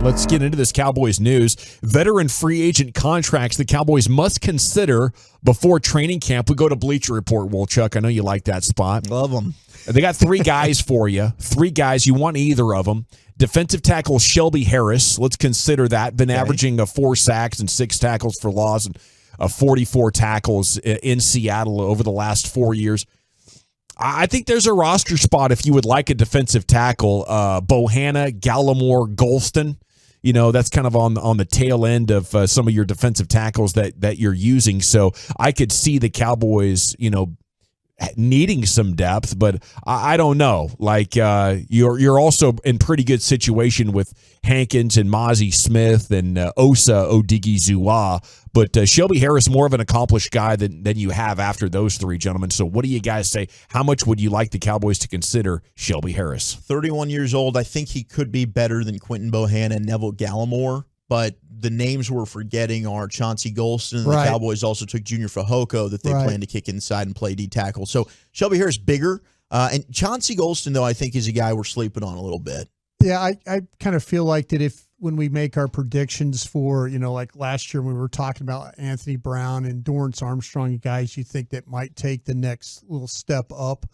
Let's get into this Cowboys news. Veteran free agent contracts the Cowboys must consider before training camp. We go to Bleacher Report, Wolchuk. I know you like that spot. Love them. They got three guys for you. Three guys. You want either of them. Defensive tackle Shelby Harris. Let's consider that. Been averaging 4 sacks and 6 tackles for loss and 44 tackles in Seattle over the last 4 years. I think there's a roster spot if you would like a defensive tackle. Bohanna, Gallimore, Golston. You know, that's kind of on the tail end of some of your defensive tackles that you're using. So I could see the Cowboys, needing some depth, but I don't know. Like you're also in pretty good situation with Hankins and Mozzie Smith and Osa Odigizua, but Shelby Harris more of an accomplished guy than you have after those three gentlemen. So what do you guys say? How much would you like the Cowboys to consider Shelby Harris? 31 years old. I think he could be better than Quentin Bohanna and Neville Gallimore, but the names we're forgetting are Chauncey Golston. The Cowboys also took Junior Fajoko that they plan to kick inside and play D tackle. So Shelby Harris bigger. And Chauncey Golston, though, I think is a guy we're sleeping on a little bit. Yeah, I kind of feel like that when we make our predictions for, like last year when we were talking about Anthony Brown and Dorrance Armstrong, guys you think that might take the next little step up.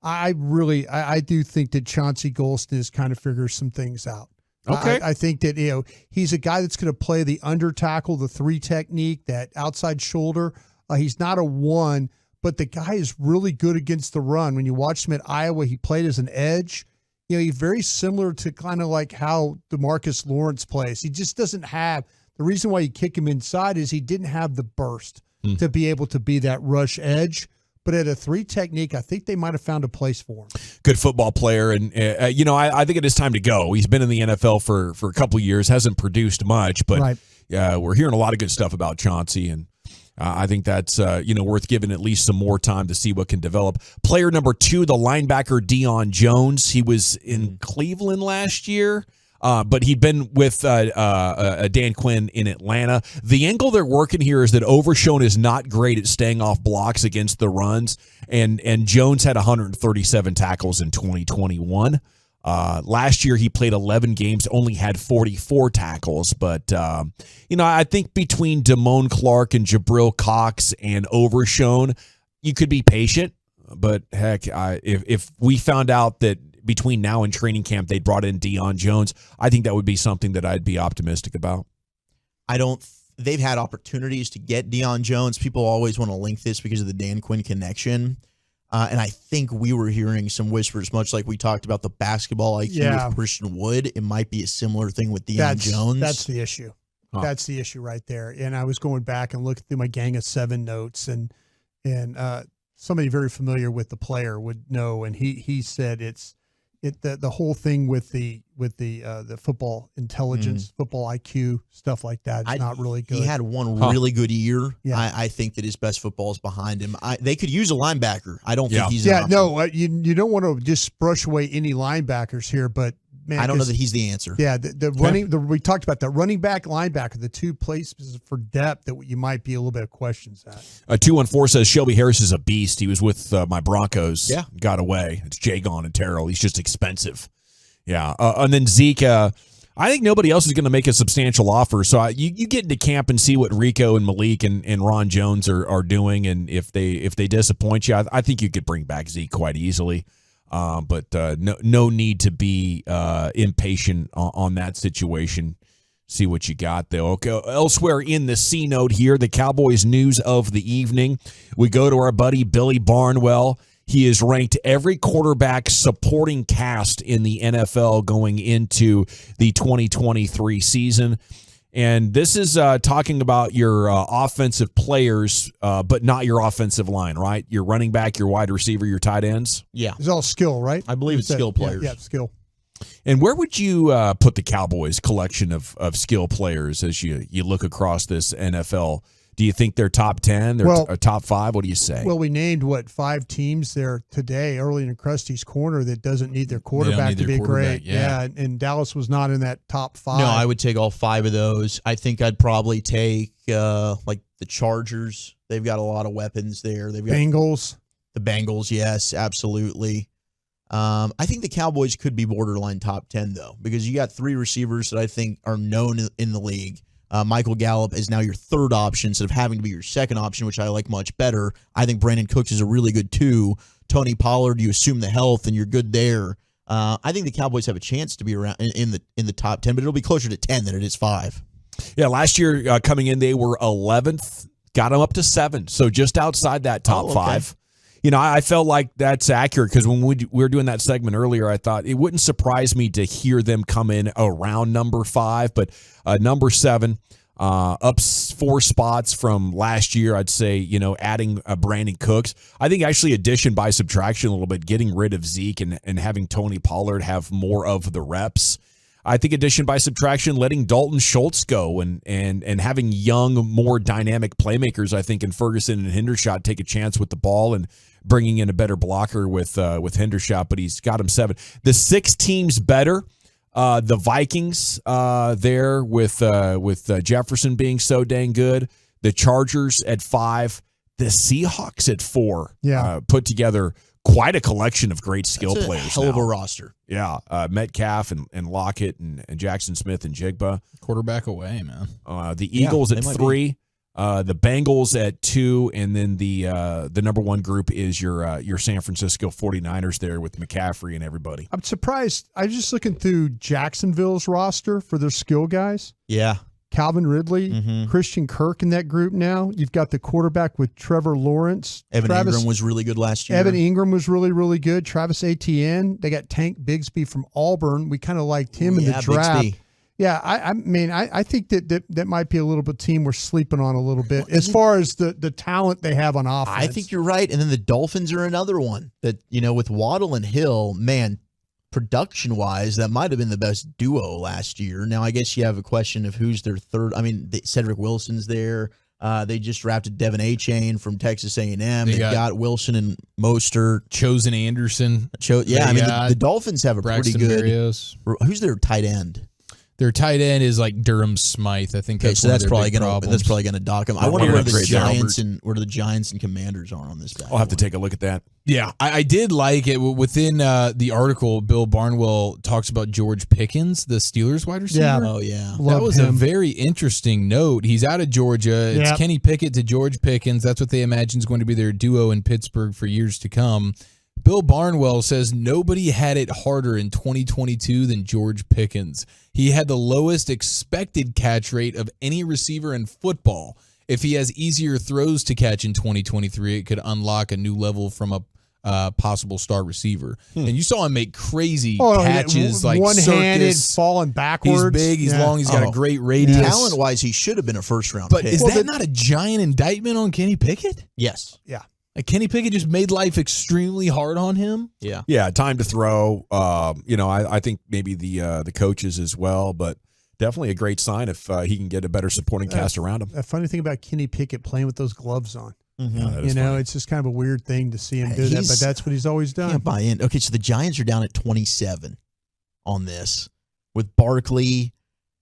I do think that Chauncey Golston is kind of figures some things out. Okay. I think that, he's a guy that's going to play the under tackle, the 3 technique, that outside shoulder. He's not a 1, but the guy is really good against the run. When you watched him at Iowa, he played as an edge. He's very similar to kind of like how DeMarcus Lawrence plays. He just doesn't have – the reason why you kick him inside is he didn't have the burst to be able to be that rush edge. But at a 3 technique, I think they might have found a place for him. Good football player. And, I think it is time to go. He's been in the NFL for a couple of years, hasn't produced much. But we're hearing a lot of good stuff about Chauncey. And I think that's, worth giving at least some more time to see what can develop. Player number 2, the linebacker Dion Jones. He was in Cleveland last year. But he'd been with Dan Quinn in Atlanta. The angle they're working here is that Overshown is not great at staying off blocks against the runs, and Jones had 137 tackles in 2021. Last year he played 11 games, only had 44 tackles. But, I think between Damone Clark and Jabril Cox and Overshown, you could be patient. But, heck, if we found out that between now and training camp they brought in Dion Jones, I think that would be something that I'd be optimistic about. They've had opportunities to get Dion Jones. People always want to link this because of the Dan Quinn connection. And I think we were hearing some whispers, much like we talked about the basketball IQ with Christian Wood. It might be a similar thing with Dion Jones. That's the issue. That's the issue right there. And I was going back and looking through my Gang of 7 notes, and somebody very familiar with the player would know, and he said the whole thing with the football intelligence, football IQ, stuff like that is not really good. He had one really good year. Yeah. I think that his best football is behind him. They could use a linebacker. I don't think he's an option. No, you don't want to just brush away any linebackers here, but man, I don't know that he's the answer. Yeah, we talked about that running back, linebacker, the 2 places for depth that you might be a little bit of questions at. 214 says Shelby Harris is a beast. He was with my Broncos. Yeah, got away. It's Jagon and Terrell. He's just expensive. Yeah, and then Zeke. I think nobody else is going to make a substantial offer. So you get into camp and see what Rico and Malik and Ron Jones are doing, and if they disappoint you, I think you could bring back Zeke quite easily. But no need to be impatient on that situation. See what you got, though. Okay. Elsewhere in the CNOTE here, the Cowboys news of the evening, we go to our buddy Billy Barnwell. He is ranked every quarterback supporting cast in the NFL going into the 2023 season. And this is talking about your offensive players, but not your offensive line, right? Your running back, your wide receiver, your tight ends. Yeah. It's all skill, right? I believe it's skill players. Yeah, skill. And where would you put the Cowboys' collection of skill players as you look across this NFL? Do you think they're top 10? They're top 5? What do you say? Well, we named, 5 teams there today, early in Krusty's Corner, that doesn't need their quarterback to be great. Yeah, and Dallas was not in that top 5. No, I would take all 5 of those. I think I'd probably take, the Chargers. They've got a lot of weapons there. They've got Bengals. The Bengals, yes, absolutely. I think the Cowboys could be borderline top 10, though, because you got 3 receivers that I think are known in the league. Michael Gallup is now your third option instead of having to be your second option, which I like much better. I think Brandon Cooks is a really good 2. Tony Pollard, you assume the health, and you're good there. I think the Cowboys have a chance to be around in the top 10, but it'll be closer to 10 than it is 5. Yeah, last year coming in, they were 11th, got them up to 7, so just outside that top 5. You know, I felt like that's accurate because when we were doing that segment earlier, I thought it wouldn't surprise me to hear them come in around number 5, but number 7, up 4 spots from last year, I'd say, you know, adding Brandon Cooks. I think actually addition by subtraction a little bit, getting rid of Zeke and having Tony Pollard have more of the reps. I think addition by subtraction, letting Dalton Schultz go and having young, more dynamic playmakers, I think, in Ferguson and Hendershot take a chance with the ball and bringing in a better blocker with Hendershot, but he's got him 7. The 6 teams better. The Vikings there with Jefferson being so dang good. The Chargers at 5. The Seahawks at 4. Yeah. Put together quite a collection of great skill players. Hell of a roster. Yeah. Metcalf and Lockett and Jackson Smith and Jigba. Quarterback away, man. The Eagles at 3. The Bengals at 2, and then the number 1 group is your San Francisco 49ers there with McCaffrey and everybody. I'm surprised. I was just looking through Jacksonville's roster for their skill guys. Yeah. Calvin Ridley, Christian Kirk in that group now. You've got the quarterback with Trevor Lawrence. Ingram was really good last year. Evan Ingram was really, really good. Travis Etienne. They got Tank Bigsby from Auburn. We kind of liked him in the draft. Bigsby. Yeah, I mean, I think that might be a little bit team we're sleeping on a little bit as far as the talent they have on offense. I think you're right. And then the Dolphins are another one that, you know, with Waddle and Hill, man, production-wise, that might have been the best duo last year. Now, I guess you have a question of who's their third. I mean, Cedric Wilson's there. They just drafted Devin Achane from Texas A&M. They got Wilson and Mostert. Chosen Anderson. The Dolphins have a Braxton pretty good. Berrios. Who's their tight end? Their tight end is like Durham Smythe. I think that's probably going to dock him. I wonder where the Giants and Commanders are on this back. I'll have to take a look at that. Yeah, I did like it. Within the article, Bill Barnwell talks about George Pickens, the Steelers wide receiver. Yeah. Oh, yeah. That was a very interesting note. He's out of Georgia. It's Kenny Pickett to George Pickens. That's what they imagine is going to be their duo in Pittsburgh for years to come. Bill Barnwell says nobody had it harder in 2022 than George Pickens. He had the lowest expected catch rate of any receiver in football. If he has easier throws to catch in 2023, it could unlock a new level from a possible star receiver. And you saw him make crazy catches, like one-handed, falling backwards. He's big, he's long, he's got a great radius. Talent-wise, he should have been a first-round pick. But is that not a giant indictment on Kenny Pickett? Yes. Yeah. Like Kenny Pickett just made life extremely hard on him. Yeah. Yeah, time to throw. I think maybe the coaches as well, but definitely a great sign if he can get a better supporting cast around him. A funny thing about Kenny Pickett playing with those gloves on. Mm-hmm. Funny. It's just kind of a weird thing to see him do that, but that's what he's always done. Can't buy in. Okay, so the Giants are down at 27 on this with Barkley.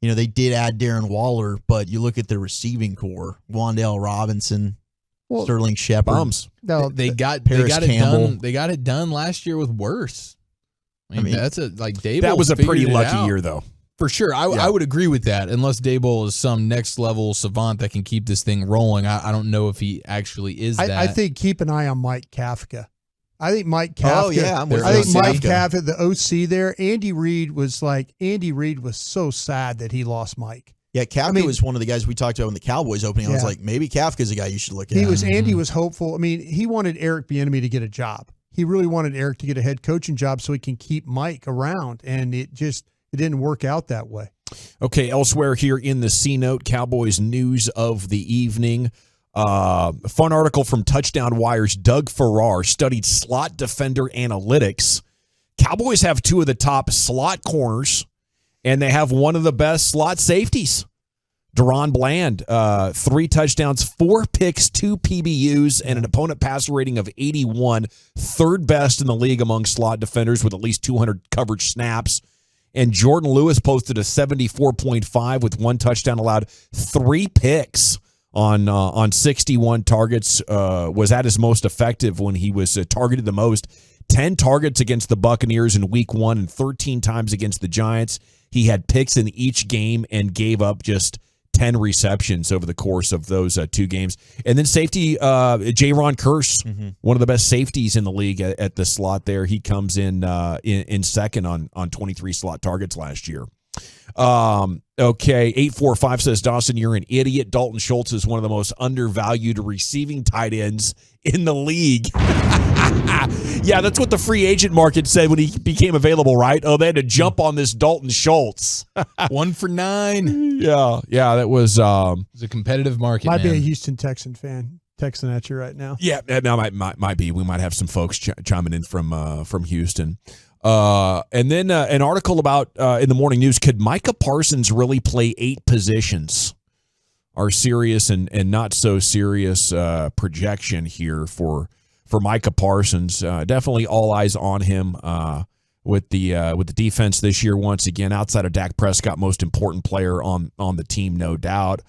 You know, they did add Darren Waller, but you look at their receiving core: Wan'Dale Robinson. Sterling Shepard. They got Campbell. They got it done last year with worse. I mean that's Daboll. That was a pretty lucky year, though. For sure, I would agree with that. Unless Daboll is some next level savant that can keep this thing rolling, I don't know if he actually is that. I think keep an eye on Mike Kafka. I think Mike Kafka. Oh yeah, Mike Kafka, the OC there. Andy Reid was so sad that he lost Mike. Yeah, Kafka was one of the guys we talked about in the Cowboys opening. I was like, maybe Kafka's a guy you should look at. Andy was hopeful. I mean, he wanted Eric Bieniemy to get a job. He really wanted Eric to get a head coaching job so he can keep Mike around, and it didn't work out that way. Okay, elsewhere here in the CNOTE, Cowboys news of the evening. A fun article from Touchdown Wire's Doug Farrar studied slot defender analytics. Cowboys have 2 of the top slot corners, and they have one of the best slot safeties. Deron Bland, 3 touchdowns, 4 picks, 2 PBUs, and an opponent passer rating of 81, third best in the league among slot defenders with at least 200 coverage snaps. And Jordan Lewis posted a 74.5 with 1 touchdown allowed, 3 picks on 61 targets, was at his most effective when he was targeted the most. 10 targets against the Buccaneers in week 1 and 13 times against the Giants. He had picks in each game and gave up just 10 receptions over the course of those 2 games. And then safety, Jaron Kearse, one of the best safeties in the league at the slot there. He comes in second on 23 slot targets last year. Okay, 845 says, Dawson, you're an idiot. Dalton Schultz is one of the most undervalued receiving tight ends in the league. Yeah, that's what the free agent market said when he became available, right? Oh, they had to jump on this Dalton Schultz. 1 for 9. Yeah, that was it was a competitive market. Might be a Houston Texan fan texting at you right now. Yeah, that might be. We might have some folks chiming in from Houston. And then an article about in the morning news, could Micah Parsons really play 8 positions? Our serious and not so serious projection here for Micah Parsons. Definitely all eyes on him with the defense this year once again. Outside of Dak Prescott, most important player on the team, no doubt.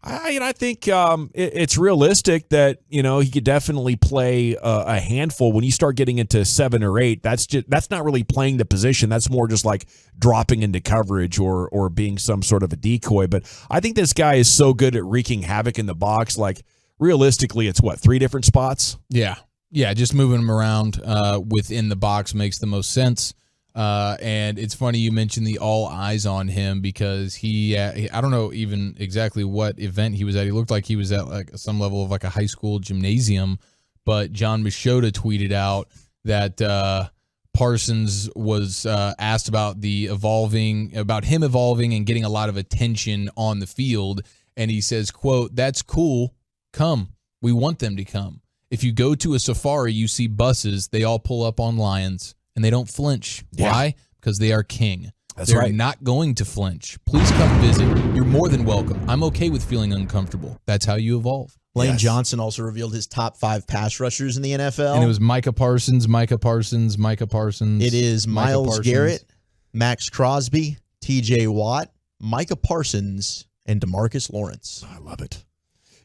I think it's realistic that he could definitely play a handful. When you start getting into 7 or 8, that's not really playing the position. That's more just like dropping into coverage or being some sort of a decoy. But I think this guy is so good at wreaking havoc in the box. Like realistically, it's 3 different spots. Yeah, just moving him around within the box makes the most sense. And it's funny you mentioned the all eyes on him because I don't know even exactly what event he was at. He looked like he was at like some level of like a high school gymnasium, but John Machota tweeted out that Parsons was asked about him evolving and getting a lot of attention on the field. And he says, quote, "That's cool. Come. We want them to come. If you go to a safari, you see buses. They all pull up on lions. And they don't flinch. Yeah. Why? Because they are king. They're right. Not going to flinch. Please come visit. You're more than welcome. I'm okay with feeling uncomfortable. That's how you evolve." Lane Johnson also revealed his top 5 pass rushers in the NFL. And it was Micah Parsons. It is Myles Garrett, Max Crosby, TJ Watt, Micah Parsons, and DeMarcus Lawrence. I love it.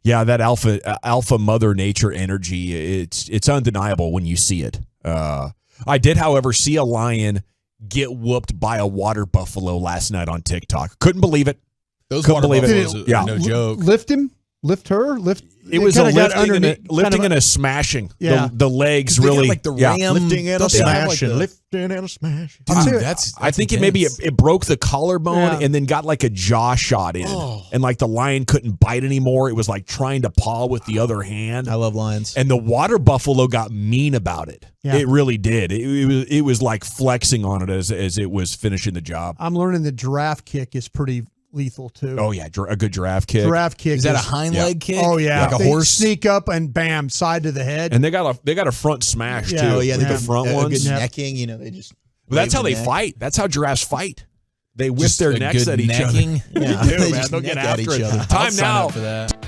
Yeah, that alpha mother nature energy, it's undeniable when you see it. I did, however, see a lion get whooped by a water buffalo last night on TikTok. Couldn't believe it. Those water buffaloes are no joke. Lift her? It was a lifting and a smashing. Yeah. The legs really. Like the ram. Lifting and a smashing. Lifting and a smashing. Dude, I think it broke the collarbone and then got like a jaw shot in. And like the lion couldn't bite anymore. It was like trying to paw with the other hand. I love lions. And the water buffalo got mean about it. Yeah. It really did. It was like flexing on it as it was finishing the job. I'm learning the giraffe kick is pretty lethal too. Oh yeah, a good giraffe kick. Giraffe kick is that a hind leg kick? Oh yeah, like a they horse sneak up and bam, side to the head. And they got a front smash too. Oh yeah, the front ones. Good necking. They just. But that's how they fight. That's how giraffes fight. They whip their necks at each other. Yeah, They do, man. They'll get after it. Time now. For that.